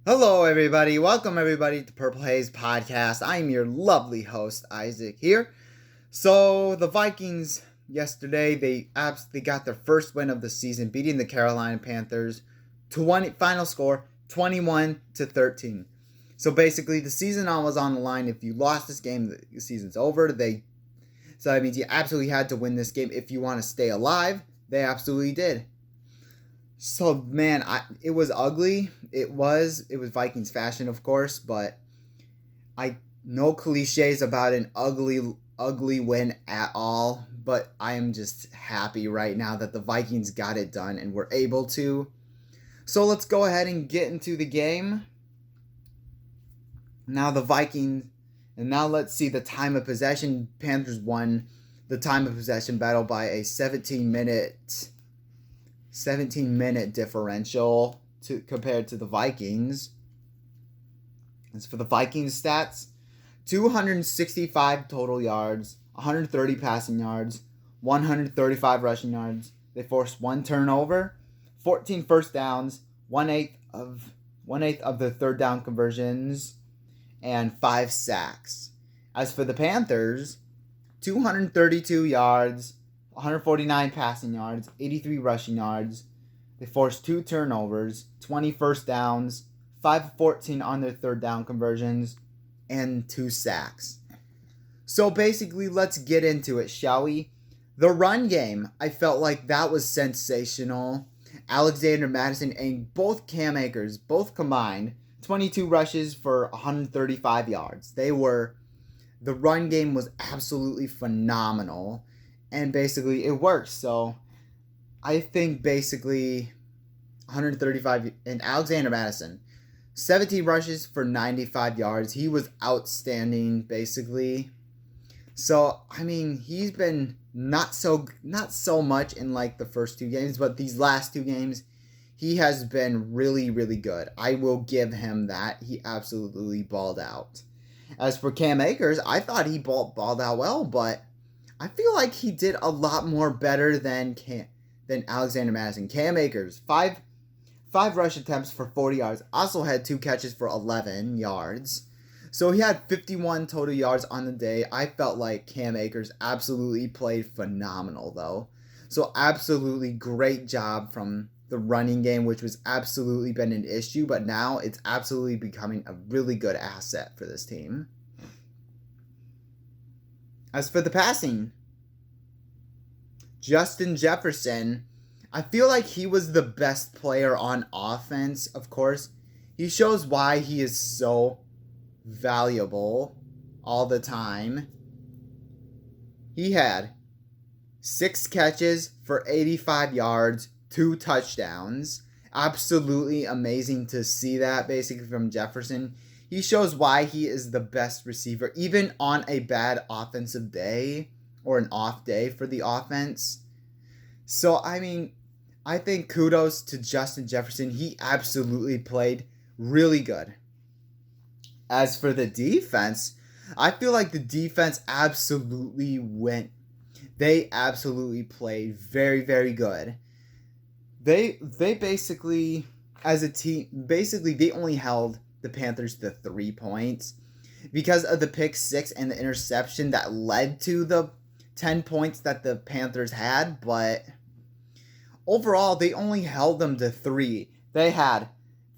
Hello, everybody. Welcome, everybody, to Purple Haze Podcast. I'm your lovely host, Isaac, here. So, the Vikings yesterday, they absolutely got their first win of the season, beating the Carolina Panthers. Final score 21-13. So, basically, the season was on the line. If you lost this game, the season's over. So, that means you absolutely had to win this game if you want to stay alive. They absolutely did. So man, it was ugly. It was Vikings fashion, of course, but I no cliches about an ugly win at all. But I am just happy right now that the Vikings got it done and were able to. So let's go ahead and get into the game. Now let's see the time of possession. Panthers won the time of possession battle by a 17-minute differential compared to the Vikings. As for the Vikings stats, 265 total yards, 130 passing yards, 135 rushing yards. They forced one turnover, 14 first downs, one-eighth of the third down conversions, and 5 sacks. As for the Panthers, 232 yards, 149 passing yards, 83 rushing yards. They forced 2 turnovers, 20 first downs, 5 of 14 on their third down conversions, and 2 sacks. So basically, let's get into it, shall we? The run game, I felt like that was sensational. Alexander Mattison and both Cam Akers, both combined, 22 rushes for 135 yards. The run game was absolutely phenomenal. And basically, it works. So, I think basically 135. And Alexander Mattison, 17 rushes for 95 yards. He was outstanding, basically. So, I mean, he's been not so much in like the first 2 games, but these last 2 games, he has been really, really good. I will give him that. He absolutely balled out. As for Cam Akers, I thought he balled out well, but I feel like he did a lot more better than Alexander Mattison. Cam Akers, 5 rush attempts for 40 yards. Also had 2 catches for 11 yards. So he had 51 total yards on the day. I felt like Cam Akers absolutely played phenomenal, though. So absolutely great job from the running game, which was absolutely been an issue, but now it's absolutely becoming a really good asset for this team. As for the passing, Justin Jefferson, I feel like he was the best player on offense, of course. He shows why he is so valuable all the time. He had 6 catches for 85 yards, 2 touchdowns. Absolutely amazing to see that, basically, from Jefferson. He shows why he is the best receiver, even on a bad offensive day or an off day for the offense. So, I mean, I think kudos to Justin Jefferson. He absolutely played really good. As for the defense, I feel like the defense absolutely went. They absolutely played very, very good. They basically, as a team, they only held the Panthers to 3 points because of the pick 6 and the interception that led to the 10 points that the Panthers had, but overall they only held them to 3. They had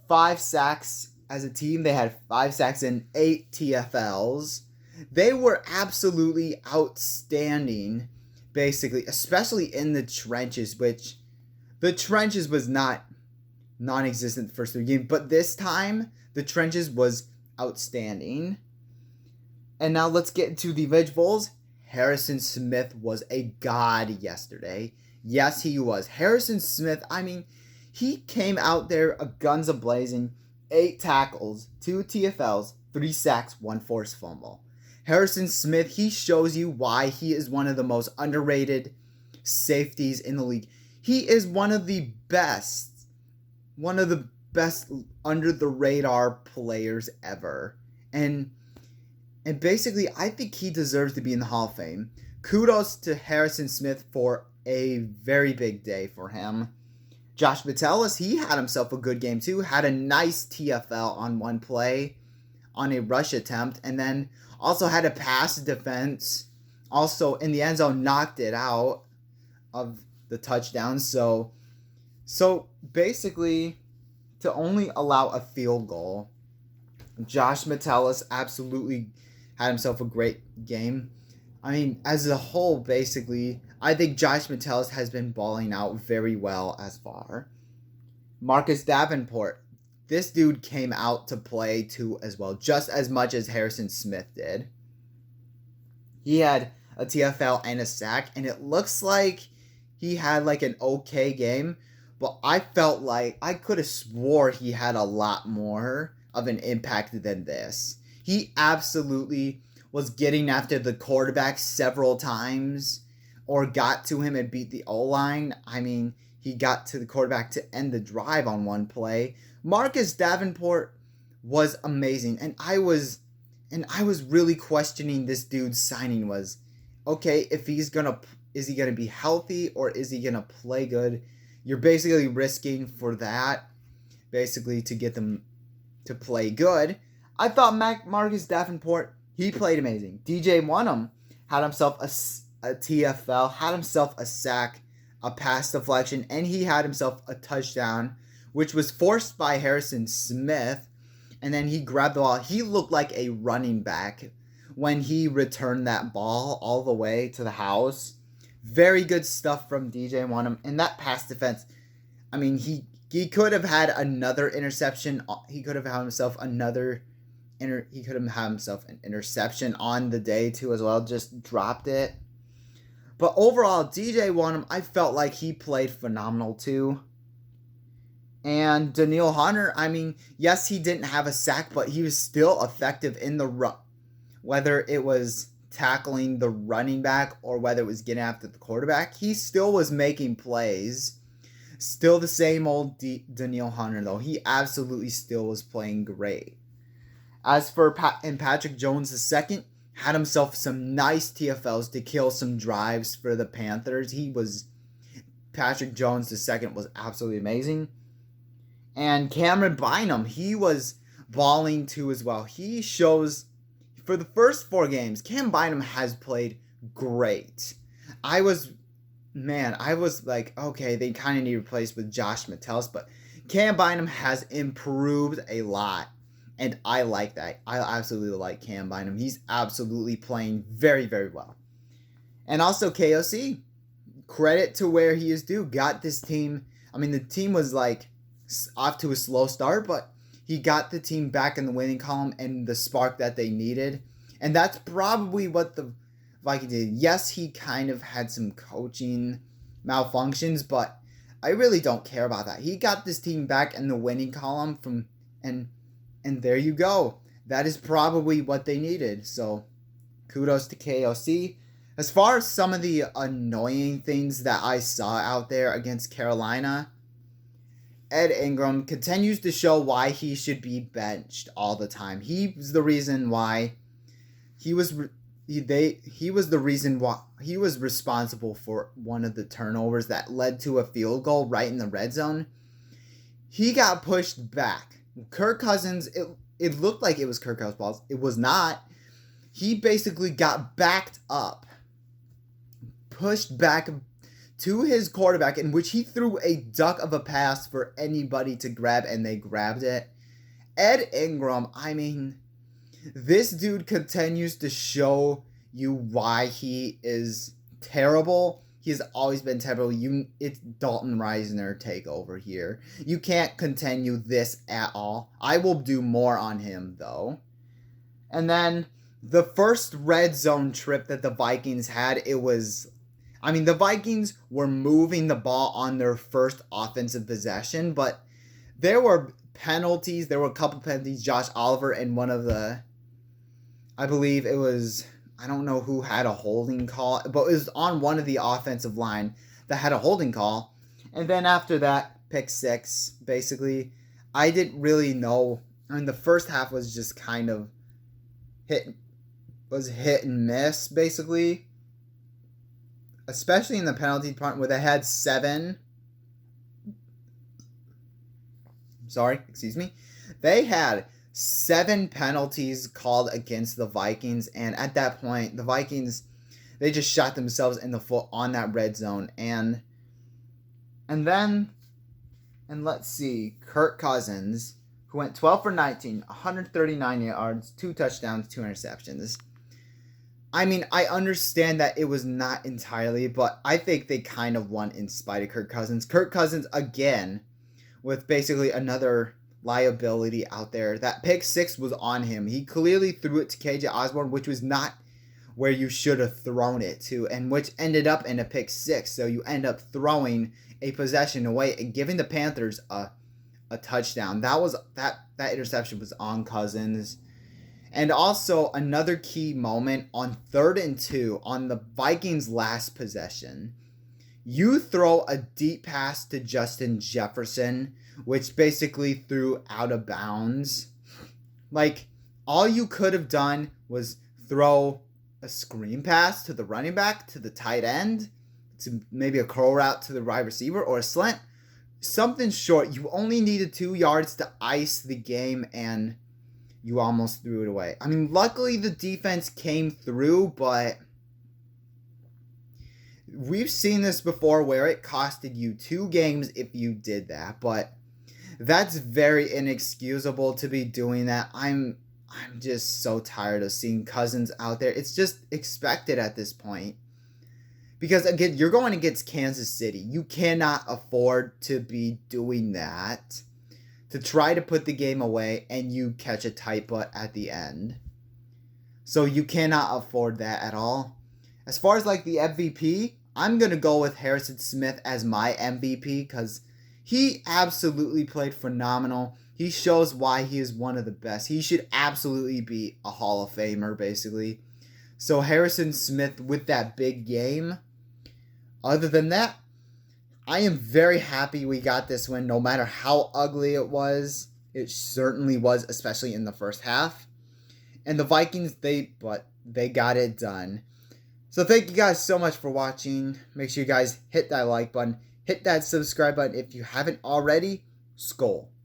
5 sacks as a team. They had 5 sacks and 8 TFLs. They were absolutely outstanding, basically, especially in the trenches, which the trenches was not non-existent the first 3 games, but this time the trenches was outstanding. And now let's get into the individuals. Harrison Smith was a god yesterday. Yes, he was. Harrison Smith, I mean, he came out there guns a-blazing, 8 tackles, 2 TFLs, 3 sacks, 1 forced fumble. Harrison Smith, he shows you why he is one of the most underrated safeties in the league. He is one of the best under the radar players ever. And basically, I think he deserves to be in the Hall of Fame. Kudos to Harrison Smith for a very big day for him. Josh Metellus, he had himself a good game too. Had a nice TFL on one play on a rush attempt, and then also had a pass defense. Also in the end zone, knocked it out of the touchdown. So basically, to only allow a field goal, Josh Metellus absolutely had himself a great game. I mean, as a whole, basically, I think Josh Metellus has been balling out very well as far. Marcus Davenport, this dude came out to play too as well, just as much as Harrison Smith did. He had a TFL and a sack, and it looks like he had like an okay game, but I felt like I could have swore he had a lot more of an impact than this. He absolutely was getting after the quarterback several times, or got to him and beat the O-line. I mean, he got to the quarterback to end the drive on one play. Marcus Davenport was amazing, and I was really questioning this dude's signing. Was okay, if is he gonna be healthy, or is he gonna play good? You're basically risking for that, basically, to get them to play good. I thought Marcus Davenport, he played amazing. DJ Wonnum had himself a TFL, had himself a sack, a pass deflection, and he had himself a touchdown, which was forced by Harrison Smith, and then he grabbed the ball. He looked like a running back when he returned that ball all the way to the house. Very good stuff from DJ Wonnum. And that pass defense, I mean, he could have had another interception. He could have had himself an interception on the day too as well. Just dropped it. But overall, DJ Wonnum, I felt like he played phenomenal too. And Daniil Hunter, I mean, yes, he didn't have a sack, but he was still effective in the run. Whether it was tackling the running back or whether it was getting after the quarterback, he still was making plays. Still the same old Daniil Hunter, though. He absolutely still was playing great. As for Patrick Jones II, had himself some nice TFLs to kill some drives for the Panthers. Patrick Jones II was absolutely amazing. And Cameron Bynum, he was balling too as well. He shows, for the first 4 games, Cam Bynum has played great. I was like, okay, they kind of need to replace with Josh Metellus, but Cam Bynum has improved a lot, and I like that. I absolutely like Cam Bynum. He's absolutely playing very, very well. And also KOC, credit to where he is due. Got this team, I mean, the team was like off to a slow start, but he got the team back in the winning column and the spark that they needed. And that's probably what the Vikings did. Yes, he kind of had some coaching malfunctions, but I really don't care about that. He got this team back in the winning column and there you go. That is probably what they needed. So kudos to KOC. As far as some of the annoying things that I saw out there against Carolina, Ed Ingram continues to show why he should be benched all the time. He was the reason why he was responsible for one of the turnovers that led to a field goal right in the red zone. He got pushed back. Kirk Cousins, it looked like it was Kirk Cousins' balls. It was not. He basically got backed up, pushed back to his quarterback, in which he threw a duck of a pass for anybody to grab, and they grabbed it. Ed Ingram, I mean, this dude continues to show you why he is terrible. He's always been terrible. It's Dalton Reisner takeover here. You can't continue this at all. I will do more on him, though. And then the first red zone trip that the Vikings had, the Vikings were moving the ball on their first offensive possession, but there were penalties. There were a couple penalties. Josh Oliver and one of the, I believe it was, I don't know who had a holding call, but it was on one of the offensive line that had a holding call. And then after that, pick 6, basically. I didn't really know. I mean, the first half was just kind of hit and miss, basically. Especially in the penalty department where they had 7 excuse me. They had 7 penalties called against the Vikings, and at that point, the Vikings, they just shot themselves in the foot on that red zone. And let's see, Kirk Cousins, who went 12 for 19, 139 yards, 2 touchdowns, 2 interceptions. I mean, I understand that it was not entirely, but I think they kind of won in spite of Kirk Cousins. Kirk Cousins, again, with basically another liability out there. That pick 6 was on him. He clearly threw it to KJ Osborne, which was not where you should have thrown it to, and which ended up in a pick 6. So you end up throwing a possession away and giving the Panthers a touchdown. That interception was on Cousins. And also another key moment on 3rd and 2 on the Vikings' last possession. You throw a deep pass to Justin Jefferson, which basically threw out of bounds. Like, all you could have done was throw a screen pass to the running back, to the tight end, to maybe a curl route to the wide receiver, or a slant. Something short. You only needed 2 yards to ice the game, and you almost threw it away. I mean, luckily the defense came through, but we've seen this before where it costed you 2 games if you did that, but that's very inexcusable to be doing that. I'm just so tired of seeing Cousins out there. It's just expected at this point. Because, again, you're going against Kansas City. You cannot afford to be doing that, to try to put the game away and you catch a tight butt at the end. So you cannot afford that at all. As far as like the MVP, I'm going to go with Harrison Smith as my MVP because he absolutely played phenomenal. He shows why he is one of the best. He should absolutely be a Hall of Famer, basically. So Harrison Smith with that big game. Other than that, I am very happy we got this win, no matter how ugly it was. It certainly was, especially in the first half. And the Vikings, they got it done. So thank you guys so much for watching. Make sure you guys hit that like button. Hit that subscribe button if you haven't already. Skol.